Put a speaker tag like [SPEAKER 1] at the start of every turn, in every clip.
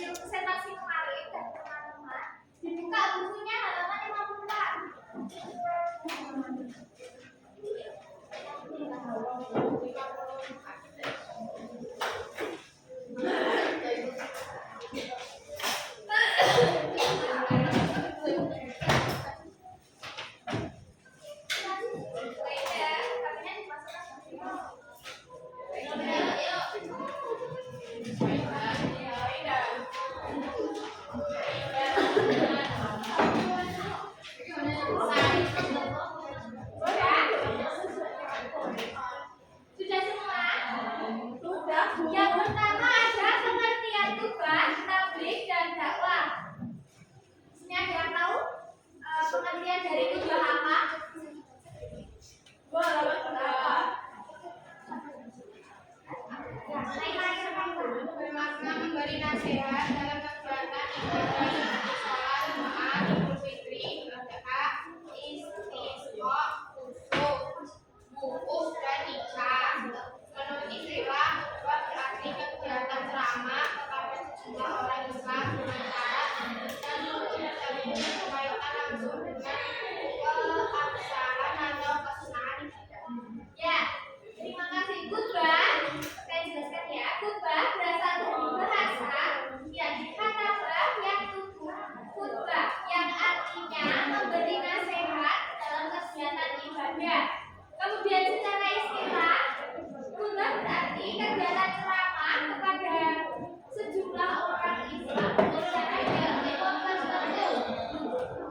[SPEAKER 1] presentasi kemarin dari teman-teman, dibuka bukunya halaman 54. Yang pertama ada pengertian tugas, tabligh dan dakwah. Ini ada yang tahu pengertian dari tugas apa?
[SPEAKER 2] Bermakna memberi nasihat dalam kegiatan ibadah seperti sholat, doa, idul fitri, adha, istisqa, kusuf, wukuf dan nikah. Menurut istilah berarti kegiatan ceramah kepada sejumlah orang Islam dengan cara dan menjalin kebaikan langsung dengan keabsahan atau kesunahan ibadah.
[SPEAKER 1] Ya, terima kasih. Khutbah, saya jelaskan ya. Khutbah berasal dari bahasa yang kata bah yang tubuh. Khutbah yang artinya memberi nasihat dalam kegiatan ibadah. Kemudian secara istilah, khutbah berarti kegiatan ceramah kepada sejumlah orang Islam secara ilmu tertentu.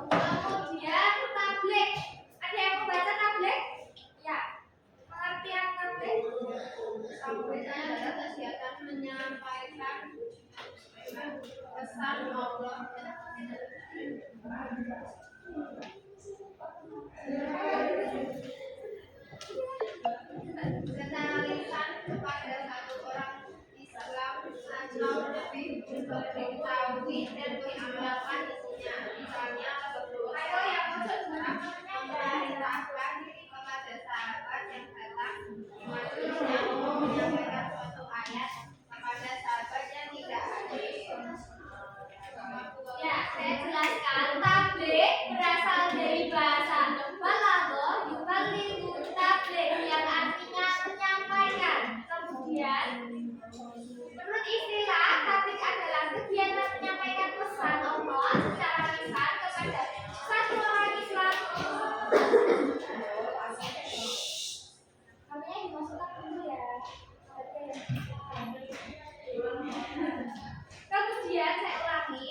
[SPEAKER 1] Kemudian tabligh, ada yang membaca tabligh? Ya. Pengertian tabligh?
[SPEAKER 2] Tabligh adalah kegiatan menyampaikan pesan Allah. Secara lisan kepada satu orang Islam atau lebih untuk diketahui dan diamalkan isinya. Misalnya berdoa yang memerintahkan kepada sahabat yang datang maksudnya menyampaikan suatu ayat kepada sahabat yang tidak hadir.
[SPEAKER 1] Ya, saya jelaskan. Tabligh berasal dari bahasa balagha yuballighu tabligh yang artinya menyampaikan. Kemudian menurut istilah, tabligh adalah kegiatan menyampaikan pesan Allah secara lisan kepada satu orang Islam. Namanya dimasukkan dulu ya. Oke. Kemudian saya ulangi.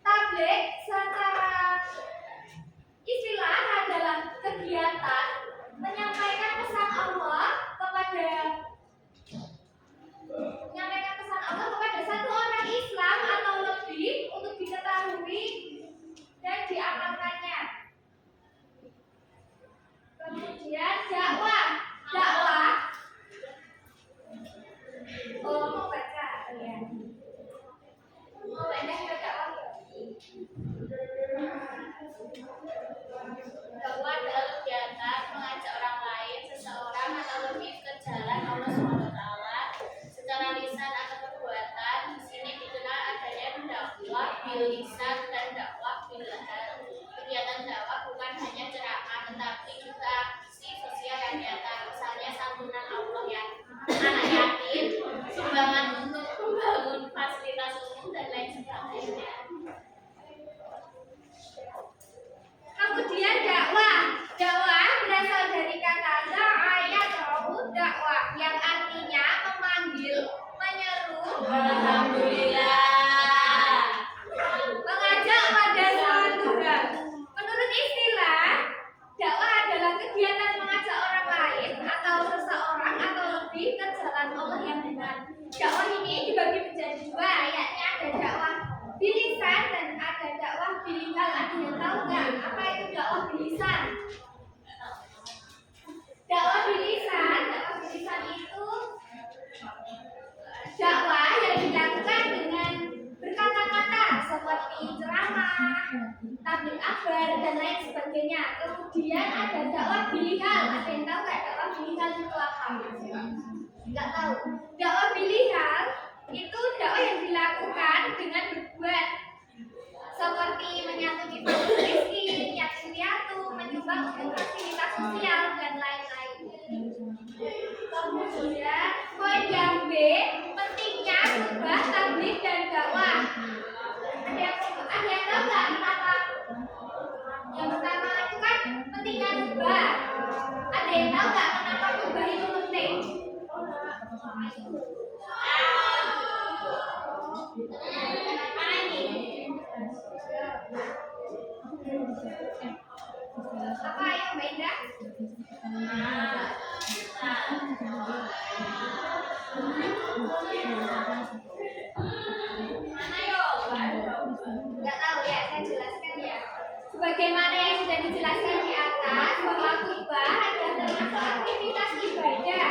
[SPEAKER 1] Tabligh secara istilah adalah kegiatan menyampaikan pesan Allah kepada satu orang Islam atau lebih untuk diketahui dan diamalkannya. Kemudian dakwah. Mau baca ya. Mau baca dakwah.
[SPEAKER 3] Dakwah adalah kegiatan mengajak orang lain, seseorang atau lebih ke jalan Allah SWT secara lisan atau perbuatan. Di sini dikenal adanya dakwah bil lisan dan dakwah bil lahar. Kegiatan dakwah bukan hanya ceramah, tetapi juga aksi sosial yang nyata. Misalnya santunan Allah yang anak yatim, sumbangan untuk membangun fasilitas umum dan lain sebagainya.
[SPEAKER 1] Kemudian dakwah berasal dari kata da'ayatu dakwah yang artinya memanggil, menyeru,
[SPEAKER 3] Alhamdulillah.
[SPEAKER 1] mengajak pada suatu hal. Menurut istilah, dakwah adalah kegiatan mengajak orang lain atau seseorang atau lebih ke jalan Allah yang benar. Dakwah ini dibagi menjadi dua, yakni ada dakwah bilisan dan ada dakwah bilisan. Ada yang tahu nggak apa itu dakwah bilisan? Dakwah bilisan itu dakwah yang dilakukan dengan berkata-kata seperti ceramah, tabligh akbar dan lain sebagainya. Kemudian ada dakwah bilihal. Ada yang tahu nggak dakwah bilihal itu apa? Nggak tahu. Dakwah bilihal itu dakwah yang dilakukan Kemudian poin yang B, pentingnya khutbah, tabligh dan dakwah. Ada yang tahu nggak kenapa? Yang pertama itu kan pentingnya khutbah. Ada yang tahu nggak kenapa khutbah itu penting? Apa yang Mbak Indra? Mana yo? Nggak tahu ya, saya jelaskan ya. Sebagaimana yang sudah dijelaskan di atas, bahwa khutbah adalah termasuk aktivitas ibadah.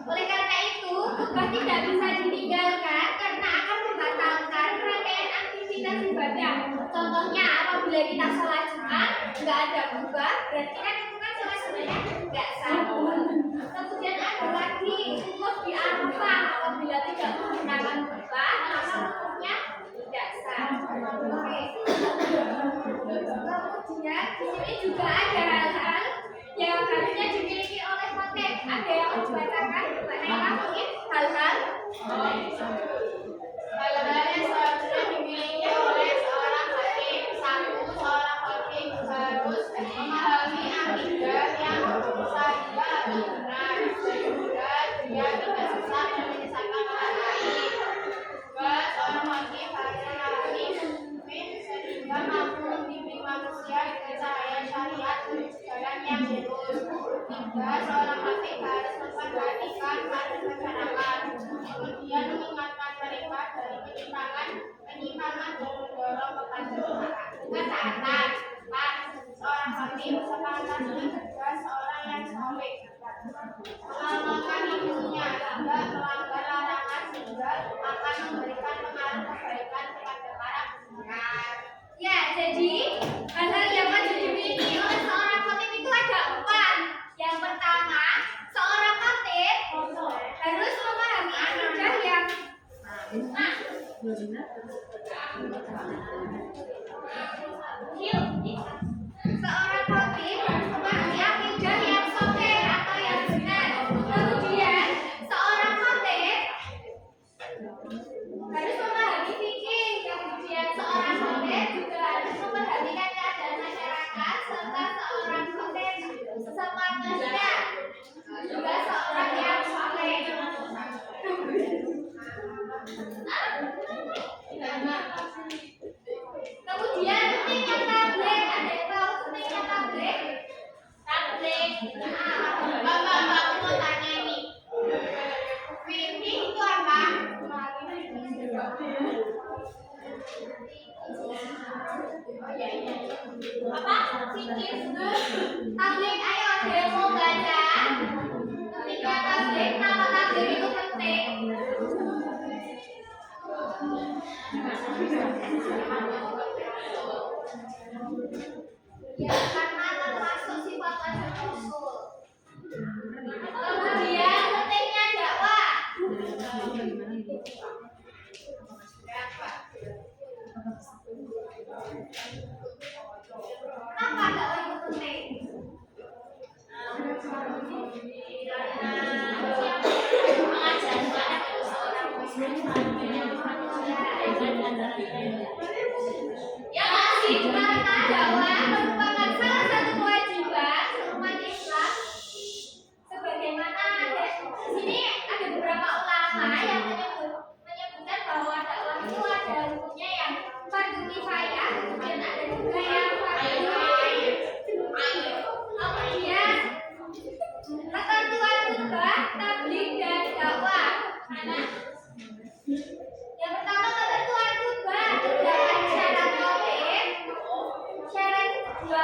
[SPEAKER 1] Oleh karena itu, khutbah tidak bisa ditinggalkan karena akan membatalkan rangkaian aktivitas ibadah. Contohnya, apabila kita sholat Jumat nggak ada khutbah, berarti kan itu kan sholat Jumatnya nggak sah. Kemudian ada lagi wukuf di Arafah, apabila tidak menggunakan khutbah, maka wukufnya tidak sah. Oke. Kemudian di sini juga ada hal-hal yang harusnya dimiliki oleh khotib. Ada yang mau dibacakan? Mbak Naila mungkin hal-hal
[SPEAKER 3] Hal-hal yang seharusnya dimiliki oleh seorang khatib. Satu, seorang khatib harus memahami akidah yang sahih atau benar. Kedua, dia tidak susah dan menyesatkan orang lain. Kedua, seorang khatib harus memahami mukmin sehingga mampu membimbing manusia dengan cahaya syariat menuju jalan yang lurus. Tiga, seorang khatib harus memperhatikan keadaan masyarakat. Kemudian mengingatkan mereka dari penyimpangan dan mendorong kepada ketaatan. Empat, seorang khatib sepantasnya juga seorang yang soleh, mengamalkan ilmunya, tidak melanggar larangan sehingga akan memberikan pengaruh kebaikan kepada para pendengar.
[SPEAKER 1] ya, jadi hal-hal yang wajib dimiliki oleh seorang khotib itu ada 4. Yang pertama, seorang khotib harus memahami akidah yang seorang khotib harus memahami akidah yang sahih atau yang benar. Kemudian seorang khotib harus memahami fikih. Kemudian seorang khotib juga harus memperhatikan keadaan masyarakat serta seorang khotib sepantasnya juga seorang yang soleh. Kemudian pentingnya tabligh. Ada yang tahu pentingnya tabligh?
[SPEAKER 3] Tabligh. Bapak, aku mau tanya nih. Fikih itu apa? Apa? Fikih.
[SPEAKER 1] Tabligh, ayo ada yang mau baca? Pentingnya tabligh, kenapa tabligh itu penting? Ya, karena termasuk sifat wajib Rasul. Kemudian pentingnya dakwah. Kenapa dakwah itu penting?
[SPEAKER 3] Mengajarkan seorang muslim
[SPEAKER 1] Ya masih, karena dakwah merupakan salah satu kewajiban umat Islam. Sebagaimana ada di sini ada beberapa ulama yang menyebutkan bahwa dakwah itu ada hukumnya yang fardu kifayah, kemudian ada juga yang fardu ain. Kemudian ketentuan khutbah, tabligh dan dakwah. Yang pertama ketentuan khutbah, terdapat syarat khotib. Syarat kedua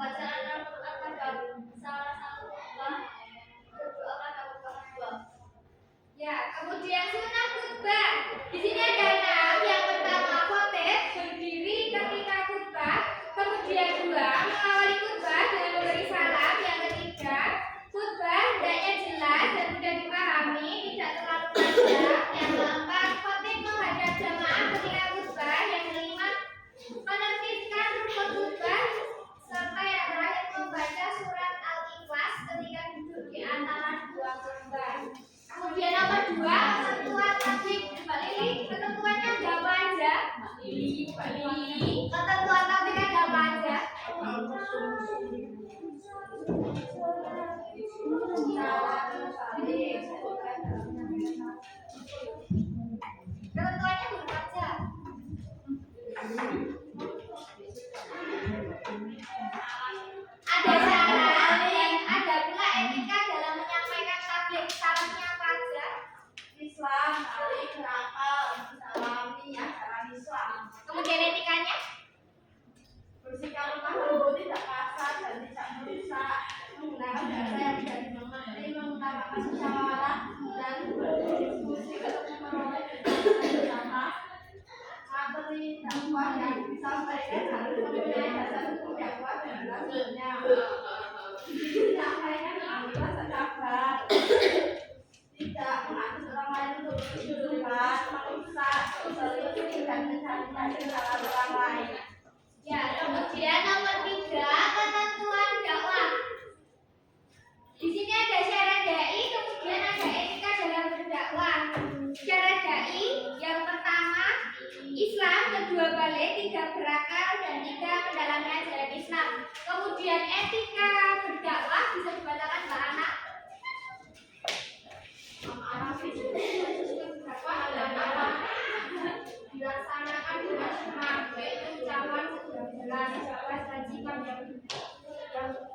[SPEAKER 2] Bacaan Al-Quran pada salah satu khutbah berdoa pada khutbah kedua.
[SPEAKER 1] Ya, kemudian sunnah khutbah. Di sini ada 6. Yang pertama khotib berdiri ketika khutbah, kemudian 2 mengawali khutbah dengan memberi salam, yang ketiga khutbah hendaknya jelas dan mudah dipahami, tidak terlalu panjang, yang keempat khotib menghadap jamaah ketika khutbah, yang kelima menertibkan rukun khutbah, serta yang terakhir membaca surat Al-Ikhlas ketika duduk di antara dua khutbah. Kemudian nomor 2 ketentuan topik. Mbak Lili, ketentuannya ada apa aja? Ketentuan topik ada apa aja? Ketentuannya berupa aja. Ada syarat dan ada pula etika dalam menyampaikan tabligh. Syaratnya apa aja?
[SPEAKER 2] Islam, balik, berakal, salami, ajaran Islam.
[SPEAKER 1] Kemudian etikanya?
[SPEAKER 2] Bersikap lemah lembut, tidak kasar dan tidak merusak, menggunakan bahasa yang tidak dimengerti, mengutamakan musyawarah dan berdiskusi untuk memperoleh keputusan bersama. Materi dakwah yang disampaikan harus mempunyai dasar hukum yang kuat dan jelasnya. Disampaikan dengan bahasa sabar, tidak mengatur orang lain untuk berkejujuran, merusak, berselisih dan mencari kesalahan orang lain.
[SPEAKER 1] Ya, kemudian nomor 3 ketentuan dakwah. Di sini ada syarat dai, kemudian ada etika dalam berdakwah. Syarat dai yang pertama Islam, kedua balik, 3 berakal, dan 3 mendalami ajaran Islam. Kemudian etika berdakwah bisa dibacakan Mbak Ana.
[SPEAKER 2] Dakwah adalah dilaksanakan dengan hikmah, yaitu ucapan jelas, kewajiban yang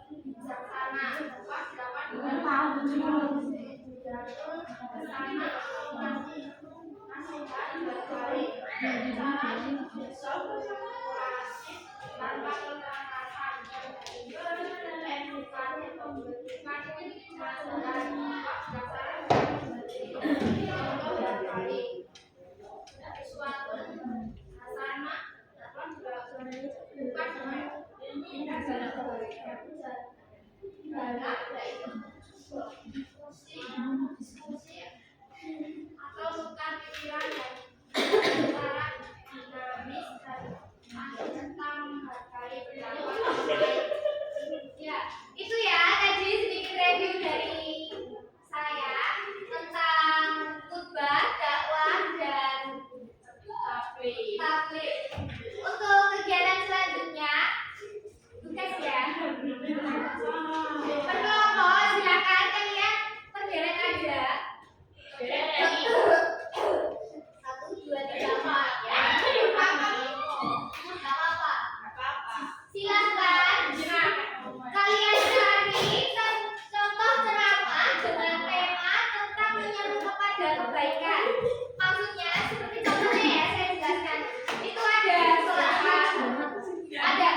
[SPEAKER 2] bijaksana. Dakwah dilakukan dengan bersama nasihat baik, cara besok, tanpa kekerasan, edukasi memberikan masalah suatu hasanah dapat bukan dengan tindak galak, yaitu diskusi atau tukar pikiran dan cara dinamis dan tentang menghargai pendapat.
[SPEAKER 1] Ya, itu ya tadi sedikit review dari saya tentang khutbah, dakwah, dan tabligh. Untuk kegiatan selanjutnya, tugas ya. Pengelompok silakan kalian berderet aja. 1, 2, 3, 4 ya. Enggak apa-apa. Silakan kalian cari contoh ceramah dengan tema tentang menyeru kepada kebaikan. Maksudnya seperti contohnya ya, saya jelaskan. Itu ada ada.